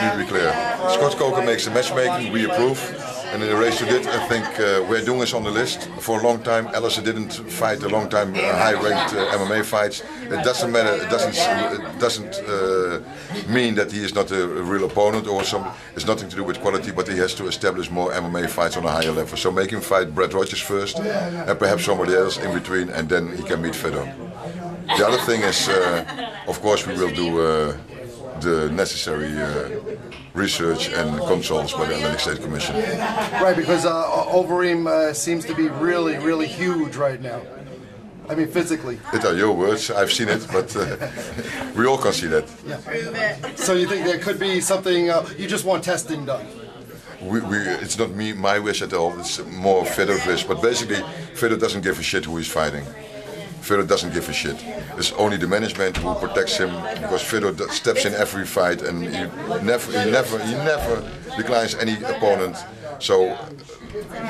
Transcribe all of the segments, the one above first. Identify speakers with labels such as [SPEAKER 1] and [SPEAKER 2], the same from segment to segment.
[SPEAKER 1] me be clear. Scott Coker makes the matchmaking, we approve. And in the race you did, I think we're doing this on the list. For a long time, Alistair didn't fight a long time high-ranked MMA fights. It doesn't matter. It doesn't mean that he is not a real opponent or some. It's nothing to do with quality, but he has to establish more MMA fights on a higher level. So make him fight Brad Rogers first, and perhaps somebody else in between, and then he can meet Fedor. The other thing is, of course, we will do the necessary research and consults by the Atlantic State Commission.
[SPEAKER 2] Right, because Overeem seems to be really, really huge right now. I mean, physically.
[SPEAKER 1] It are your words. I've seen it, but we all can see that.
[SPEAKER 2] Yeah. So you think there could be something? You just want testing done?
[SPEAKER 1] It's not my wish at all. It's more Fedor's wish. But basically, Fedor doesn't give a shit who he's fighting. Fedor doesn't give a shit. It's only the management who protects him, because Fedor steps in every fight and he never declines any opponent. So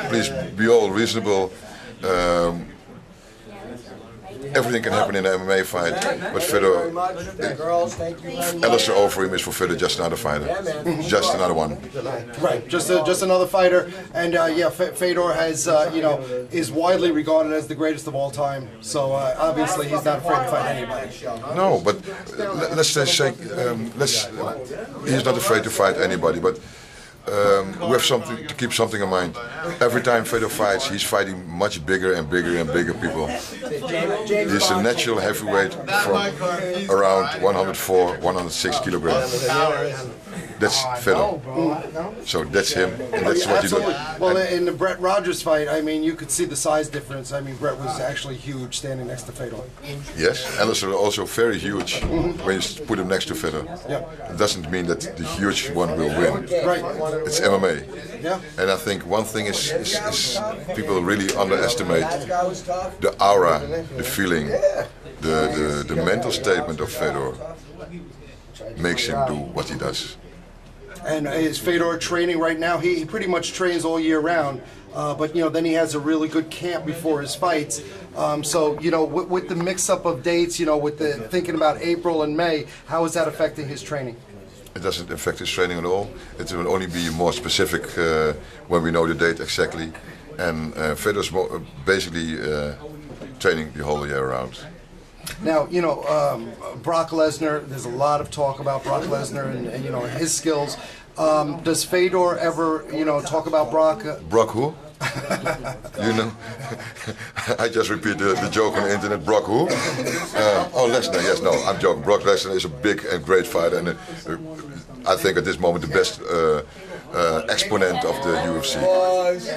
[SPEAKER 1] please be all reasonable. Everything can happen in an MMA fight, but Fedor, Alistair Overeem is for Fedor just another fighter, just another one.
[SPEAKER 2] Right, just another fighter, and yeah, Fedor has is widely regarded as the greatest of all time. So obviously he's not afraid to fight anybody.
[SPEAKER 1] No, but let's just say he's not afraid to fight anybody, but. We have something to keep something in mind. Every time Fedor fights, he's fighting much bigger and bigger and bigger people. He's a natural heavyweight from around 104, 106 kilograms. That's Fedor. So that's him, and that's what he does.
[SPEAKER 2] Well, in the Brett Rogers fight, I mean, you could see the size difference. I mean, Brett was actually huge standing next to Fedor.
[SPEAKER 1] Yes, Alistair also very huge when you put him next to Fedor.
[SPEAKER 2] Yeah.
[SPEAKER 1] It doesn't mean that the huge one will win.
[SPEAKER 2] Right.
[SPEAKER 1] It's MMA.
[SPEAKER 2] Yeah.
[SPEAKER 1] And I think one thing is people really underestimate the aura, the feeling, the mental statement of Fedor makes him do what he does.
[SPEAKER 2] And is Fedor training right now? He pretty much trains all year round, but then he has a really good camp before his fights. So with the mix-up of dates, with the thinking about April and May, how is that affecting his training?
[SPEAKER 1] It doesn't affect his training at all. It will only be more specific when we know the date exactly. And Fedor's basically training the whole year around.
[SPEAKER 2] Now, Brock Lesnar, there's a lot of talk about Brock Lesnar and his skills. Does Fedor ever, talk about Brock?
[SPEAKER 1] Brock who? I just repeat the joke on the internet, Brock who? Oh, Lesnar, yes, no, I'm joking. Brock Lesnar is a big and great fighter, and I think at this moment the best exponent of the UFC.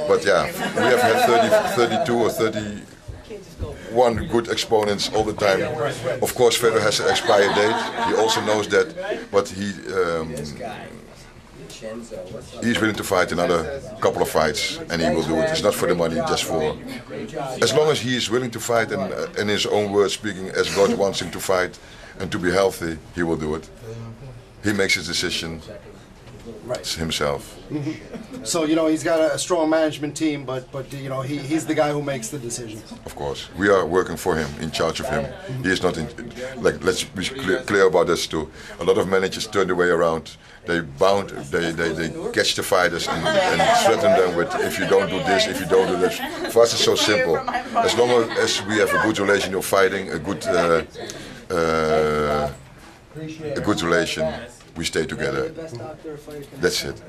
[SPEAKER 1] But yeah, we have had 32 or 31 good exponents all the time. Of course, Fedor has an expired date. He also knows that, but he's willing to fight another couple of fights, and he will do it. It's not for the money, just for... As long as he is willing to fight, and in his own words speaking, as God wants him to fight and to be healthy, he will do it. He makes his decision himself.
[SPEAKER 2] So, he's got a strong management team, but he's the guy who makes the decisions.
[SPEAKER 1] Of course. We are working for him, in charge of him. He is not let's be clear about this too. A lot of managers turn the way around. They catch the fighters and threaten them with, if you don't do this, if you don't do this. For us it's so simple. As long as we have a good relation of fighting, a good relation, we stay together. That's it.